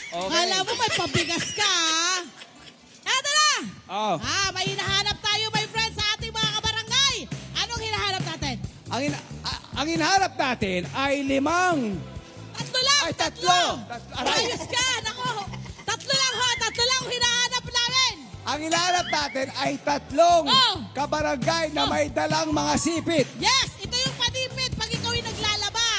Okay. Kala mo may pabigas ka, ha? Eto na! Oh. May hinahanap tayo, my friends, sa ating mga kabarangay. Anong hinahanap natin? Ang hinahanap natin ay 5. Tatlo lang! Ay, tatlo! Aray! Ayos ka! Nako! Tatlo lang ho! Tatlo lang hinahanap namin! Ang hinahanap natin ay 3 Oh. kabarangay na may dalang mga sipit. Yes! Ito yung panipit pag ikaw yung naglalaba.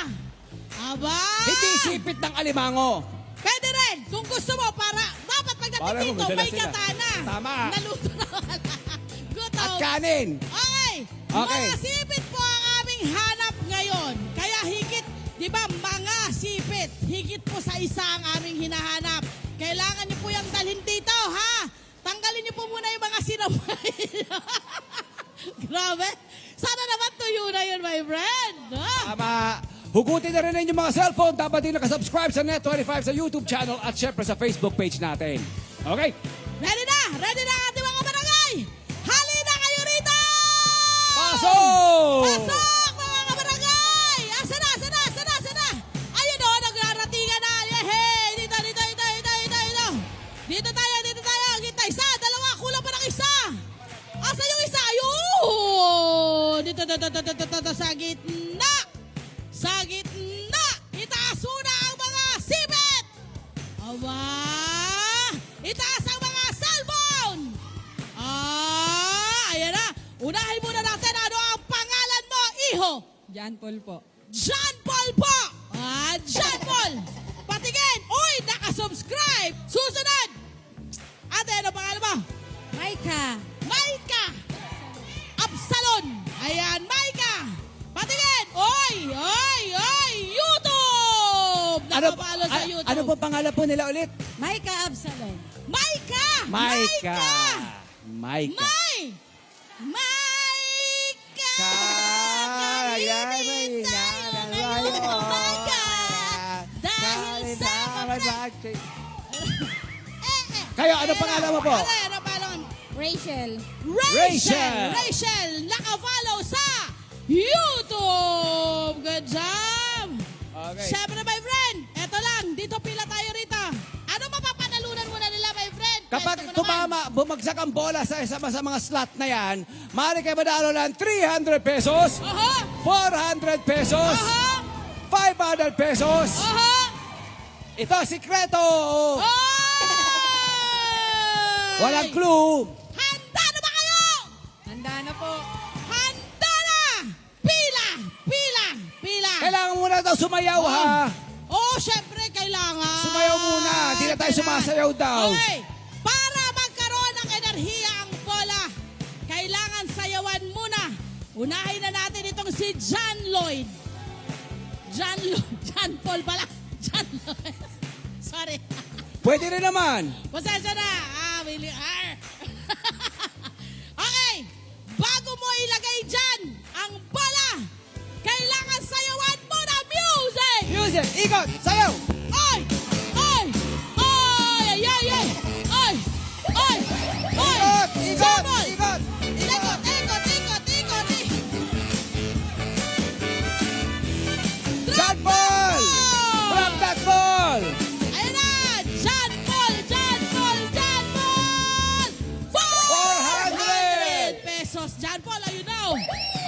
Aba! Hindi sipit ng alimango. Pwede rin! Kung gusto mo, dapat Para pagdating mo, dito, madala may sila. katana. Tama. Naluto na wala. Gutom. At kanin. Okay. Okay. Mga sipit po ang aming hanap ngayon. Kaya higit, di ba, mga sipit. Higit po sa isa ang aming hinahanap. Kailangan niyo po yung dalhin dito, ha? Tanggalin niyo po muna yung mga sinamay. Grabe. Sana naman tuyo na yun, my friend. Ha? Tama. Hugutin na rin yung mga cellphone. Dapat din nakasubscribe sa Net25 sa YouTube channel at syempre sa Facebook page natin. Okay? Ready na! Ready na ang ating mga barangay! Halina kayo rito! Pasok! Pasok mga kabarangay! Asa na? Asa na? Asa na? Asa na? Ayun o, nagraratingan na. Yehey! Dito, dito, dito, dito, dito, dito. Dito tayo, dito tayo. Kita, isa, dalawa, kulang pa ng isa. Asa yung isa? Ayun! Dito, dito, dito, dito, dito, sa gitna. Sa gitna. Itaas na ang mga sipit. Aba! Itaas ang mga cellphone. Ayan na. Unahin muna natin ano ang pangalan mo, iho. John Paul po. John Paul po! John Paul! Patingin! Uy, nakasubscribe! Susunod! Ate, ano pangalan mo? Maika. Maika! Absalon! Ayan, Maika! Patingin! Uy! Uy! Uy! YouTube! Nakapalo sa YouTube. Ano po pangalan po nila ulit? Maika Absalon. Maika! Maika. Maika! Maika! Kainin tayo ngayon, Maika! Dahil sa Kayo, ano pangalan mo po? Ano pangalan? Rachel. Rachel! Rachel! Naka-follow sa YouTube! Good job! Okay. Siyempre, my friend, eto lang, dito pila tayo rito. Ano mapapanalunan mo na nila, my friend? Kapag Kwento mo naman. tumama, bumagsak ang bola sa isa sa mga slot na yan, maaari kayo manalo ng 300 pesos, Oho! 400 pesos, Oho! 500 pesos. Oho! Ito, sikreto! Oy! Walang clue. Handa na ba kayo? Handa na po. Handa na! Pila! Pila! Pila! Kailangan muna daw sumayaw, ha? Oh, syempre, kailangan. Sumayaw muna. Di na tayo sumasayaw daw. Okay. Para magkaroon ng enerhiya ang bola, kailangan sayawan muna. Unahin na natin itong si John Lloyd. John Paul pala. John Lloyd. Sorry. Pwede rin naman. Pasensya na. Willie R. Okay. Bago mo ilagay dyan ang bola, kailangan sayawan mo na music. Music, ikot, sayaw. Oy! Oy! Oy! Ay! Ay! Ay! Oy! Oy! Oy! Ikot, ikot, Sabol! ikot, Ikot! Ikot! Ikot! Ikot! John Paul! Drop that ball! Ayun na! John Paul! John Paul! John Paul! 400 pesos! John Paul, ayun na!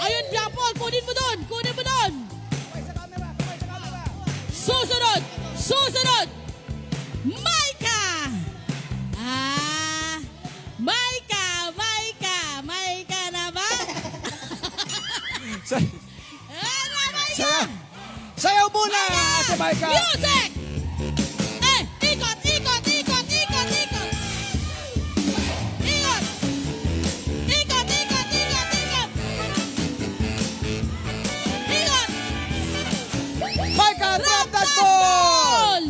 Ayun, John Paul! Kunin mo doon! Kunin mo doon! Susunod! Susunod! Maika! Maika! Maika! Maika na ba? Ano, Maika? Sayaw! Sayaw muna, Ate Maika! Music! Ikot! Ikot! Ikot! Ikot! Ikot! Ikot! Ikot! Ikot! Ikot! Ikot! Ikot! Maika, drop that ball!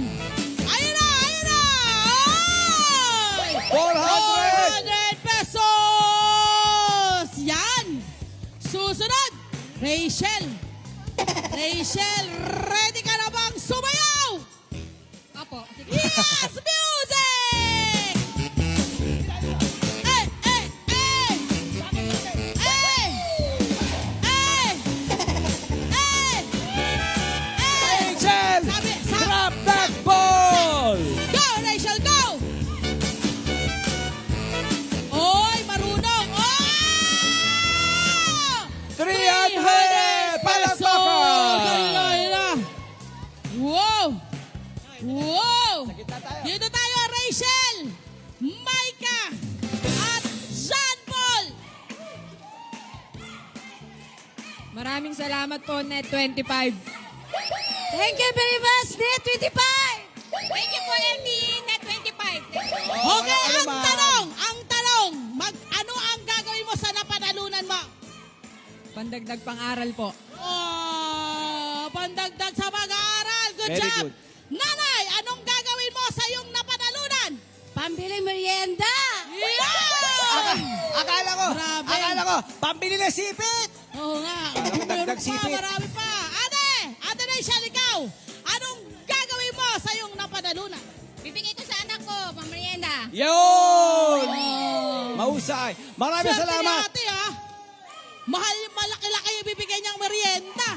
Ayun na! Ayun na! Oy! 400 400! pesos! Yan! Susunod! Rachel! Rachel, ready ka na bang sumayaw? Apo. Sige. Yes! Music! Hey! Hey! Hey! Hey! Hey! Hey! Hey! Rachel! Sabi- Drop that ball! Go, gitna tayo. Dito tayo, Rachel, Micah, at John Paul. Maraming salamat po, Net25. Thank you very much, Net25. Thank you po, Net25. Okay, ano ang tanong, ano ang gagawin mo sa napanalunan mo? Pandagdag pang-aral po. Oh, pandagdag sa mag-aaral. Good Very job. good. Nanay, anong gagawin mo sa iyong napanalunan? Pambili merienda. Yan! Akala ko, pambili na sipit. Oo nga. Alam mo, dagdag sipit. Marami pa. Ate Rachel, ikaw, anong gagawin mo sa iyong napanalunan? Bibigay ko sa anak ko, pamerienda. Yun! Mahusay. Maraming Swerte ni salamat. ate, ha? Malaki-laki yung bibigyan niyang merienda.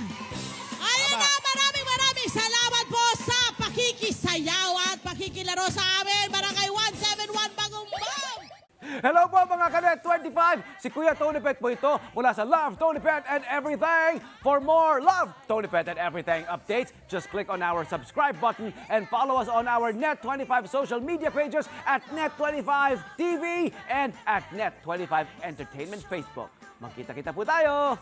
Ayun Tama. na, maraming salamat po sa pakikisayaw at pakikilaro sa amin. Barangay 171 Bagong Bang. Hello po mga Kanet 25! Si Kuya Tony Pet po ito mula sa Love, Tony Pet and Everything. For more Love, Tony Pet and Everything updates, just click on our subscribe button and follow us on our Net25 social media pages at Net25 TV and at Net25 Entertainment Facebook. Magkita-kita po tayo!